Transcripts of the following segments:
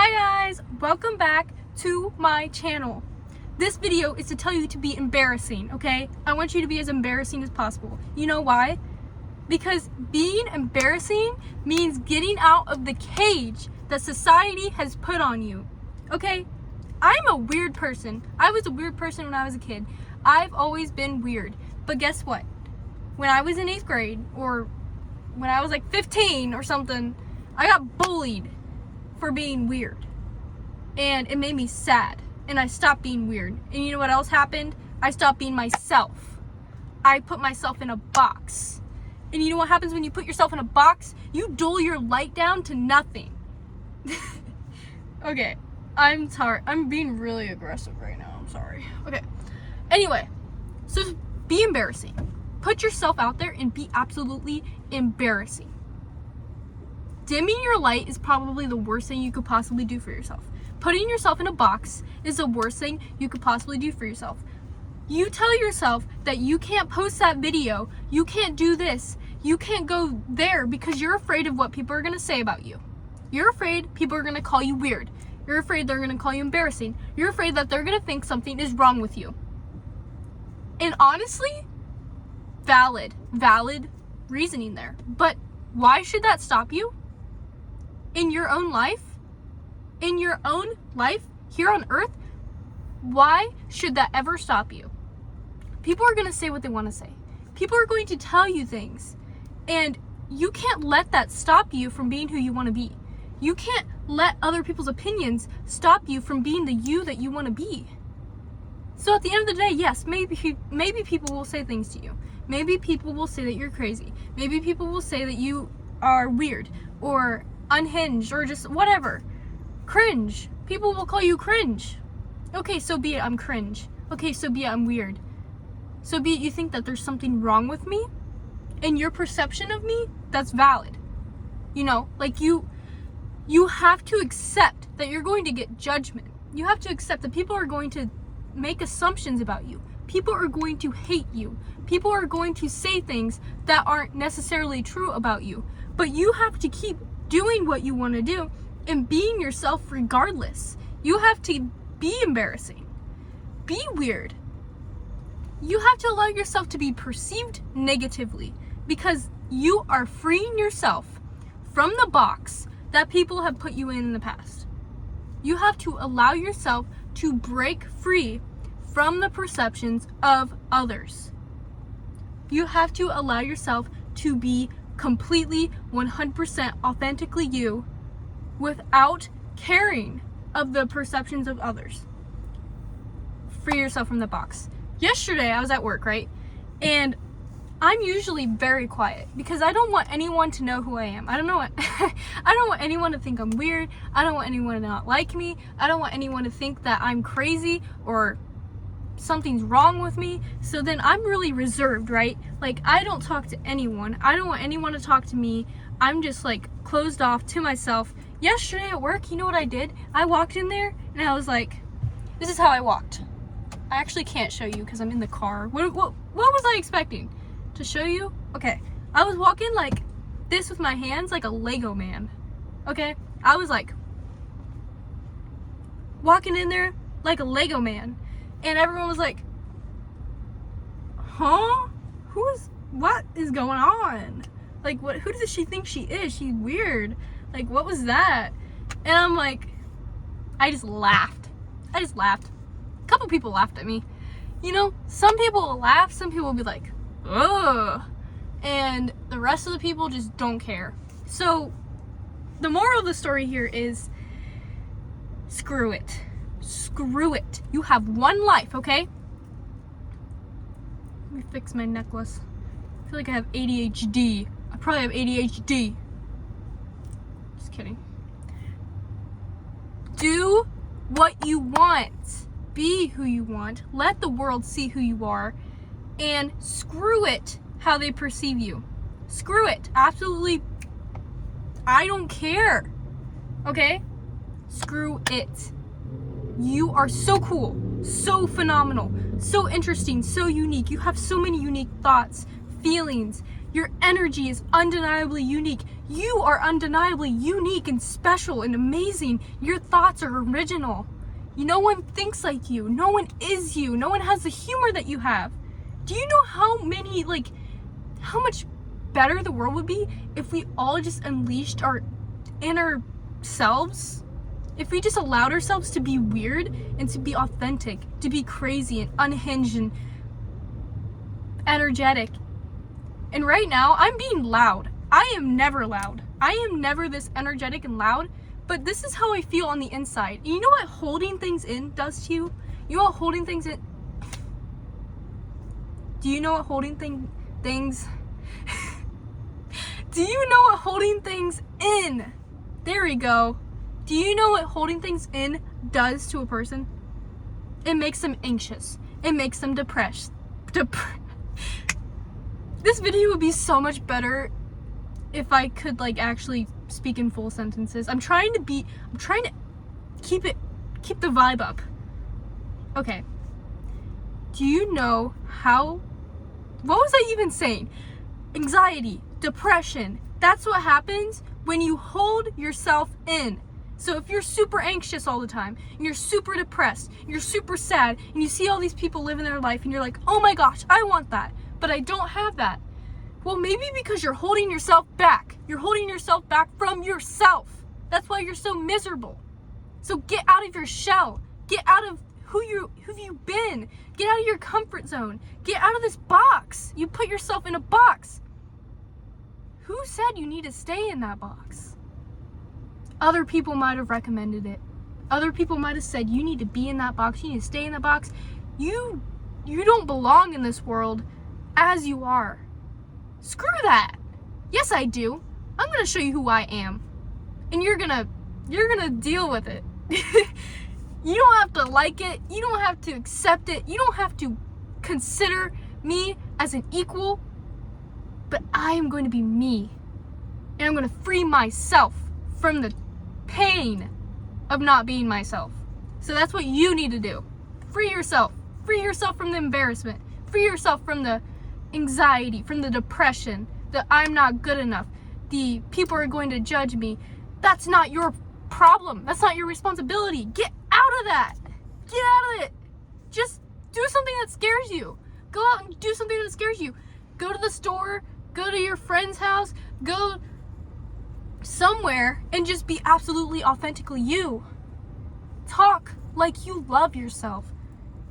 Hi guys, welcome back to my channel. This video is to tell you to be embarrassing, okay? I want you to be as embarrassing as possible. You know why? Because being embarrassing means getting out of the cage that society has put on you, okay? I'm a weird person. I was a weird person when I was a kid. I've always been weird. But guess what? When I was in 8th grade, or when I was like 15 or something, I got bullied for being weird. And it made me sad. And I stopped being weird. And you know what else happened? I stopped being myself. I put myself in a box. And you know what happens when you put yourself in a box? You dull your light down to nothing. Okay, I'm sorry. I'm being really aggressive right now. I'm sorry. Okay. Anyway, so be embarrassing. Put yourself out there and be absolutely embarrassing. Dimming your light is probably the worst thing you could possibly do for yourself. Putting yourself in a box is the worst thing you could possibly do for yourself. You tell yourself that you can't post that video, you can't do this, you can't go there because you're afraid of what people are going to say about you. You're afraid people are going to call you weird. You're afraid they're going to call you embarrassing. You're afraid that they're going to think something is wrong with you. And honestly, valid reasoning there. But why should that stop you? In your own life? In your own life here on earth? Why should that ever stop you? People are going to say what they want to say. People are going to tell you things. And you can't let that stop you from being who you want to be. You can't let other people's opinions stop you from being the you that you want to be. So at the end of the day, yes, maybe people will say things to you. Maybe people will say that you're crazy. Maybe people will say that you are weird or unhinged or just whatever. Cringe. People will call you cringe. Okay, so be it, I'm cringe. Okay, so be it, I'm weird. So be it, you think that there's something wrong with me? In your perception of me, that's valid. You know, like you have to accept that you're going to get judgment. You have to accept that people are going to make assumptions about you. People are going to hate you. People are going to say things that aren't necessarily true about you. But you have to keep doing what you want to do and being yourself regardless. You have to be embarrassing. Be weird. You have to allow yourself to be perceived negatively because you are freeing yourself from the box that people have put you in the past. You have to allow yourself to break free from the perceptions of others. You have to allow yourself to be completely 100% authentically you without caring of the perceptions of others. Free yourself from the box. Yesterday I was at work, right? And I'm usually very quiet because I don't want anyone to know who I am. I don't want anyone to think I'm weird. I don't want anyone to not like me. I don't want anyone to think that I'm crazy or something's wrong with me. So then I'm really reserved, right? Like I don't talk to anyone. I don't want anyone to talk to me. I'm just like closed off to myself. Yesterday at work, you know what I did? I walked in there and I was like, this is how I walked. I actually can't show you because I'm in the car. What was I expecting? To show you? Okay. I was walking like this with my hands like a Lego man. Okay? I was like walking in there like a Lego man. And everyone was like, huh? What is going on? Like, who does she think she is? She's weird. Like, what was that? And I'm like, I just laughed. A couple people laughed at me. You know, some people will laugh, some people will be like, ugh. And the rest of the people just don't care. So, the moral of the story here is, screw it. Screw it. You have one life, okay? Let me fix my necklace. I feel like I have ADHD. I probably have ADHD. Just kidding. Do what you want. Be who you want. Let the world see who you are. And screw it how they perceive you. Screw it. Absolutely. I don't care. Okay? Screw it. You are so cool, so phenomenal, so interesting, so unique. You have so many unique thoughts, feelings. Your energy is undeniably unique. You are undeniably unique and special and amazing. Your thoughts are original. No one thinks like you. No one is you. No one has the humor that you have. Do you know how much better the world would be if we all just unleashed our inner selves? If we just allowed ourselves to be weird and to be authentic, to be crazy and unhinged and energetic. And right now, I'm being loud. I am never loud. I am never this energetic and loud, but this is how I feel on the inside. And you know what holding things in does to you? You know what holding things in... Do you know what holding things... Do you know what holding things in? There we go. Do you know what holding things in does to a person? It makes them anxious. It makes them depressed. This video would be so much better if I could actually speak in full sentences. I'm trying to keep the vibe up. Okay. Do you know what was I even saying? Anxiety, depression. That's what happens when you hold yourself in. So if you're super anxious all the time, and you're super depressed, and you're super sad, and you see all these people living their life, and you're like, oh my gosh, I want that, but I don't have that. Well, maybe because you're holding yourself back. You're holding yourself back from yourself. That's why you're so miserable. So get out of your shell. Get out of who you've been. Get out of your comfort zone. Get out of this box. You put yourself in a box. Who said you need to stay in that box? Other people might have recommended it. Other people might have said you need to be in that box. You need to stay in that box. You don't belong in this world as you are. Screw that. Yes, I do. I'm gonna show you who I am, and you're gonna deal with it. You don't have to like it. You don't have to accept it. You don't have to consider me as an equal. But I am going to be me, and I'm going to free myself from the pain of not being myself. So that's what you need to do. Free yourself. Free yourself from the embarrassment. Free yourself from the anxiety, from the depression, that I'm not good enough. The people are going to judge me. That's not your problem. That's not your responsibility. Get out of that. Get out of it. Just do something that scares you. Go out and do something that scares you. Go to the store, go to your friend's house, go somewhere and just be absolutely authentically you. Talk like you love yourself.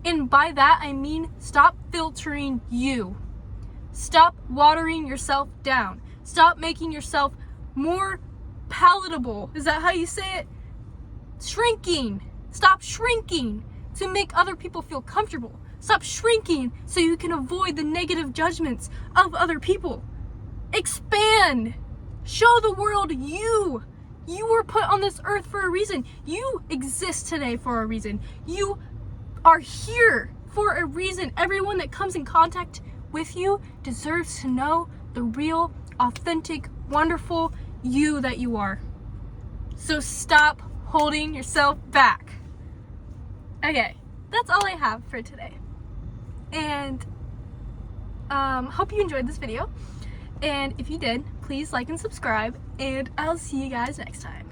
And by that, I mean stop filtering you. Stop watering yourself down. Stop making yourself more palatable. Is that how you say it? Shrinking. Stop shrinking to make other people feel comfortable. Stop shrinking so you can avoid the negative judgments of other people. Expand. Show the world you. You were put on this earth for a reason. You exist today for a reason. You are here for a reason. Everyone that comes in contact with you deserves to know the real, authentic, wonderful you that you are. So stop holding yourself back. Okay, that's all I have for today. And hope you enjoyed this video. And if you did, please like and subscribe. And I'll see you guys next time.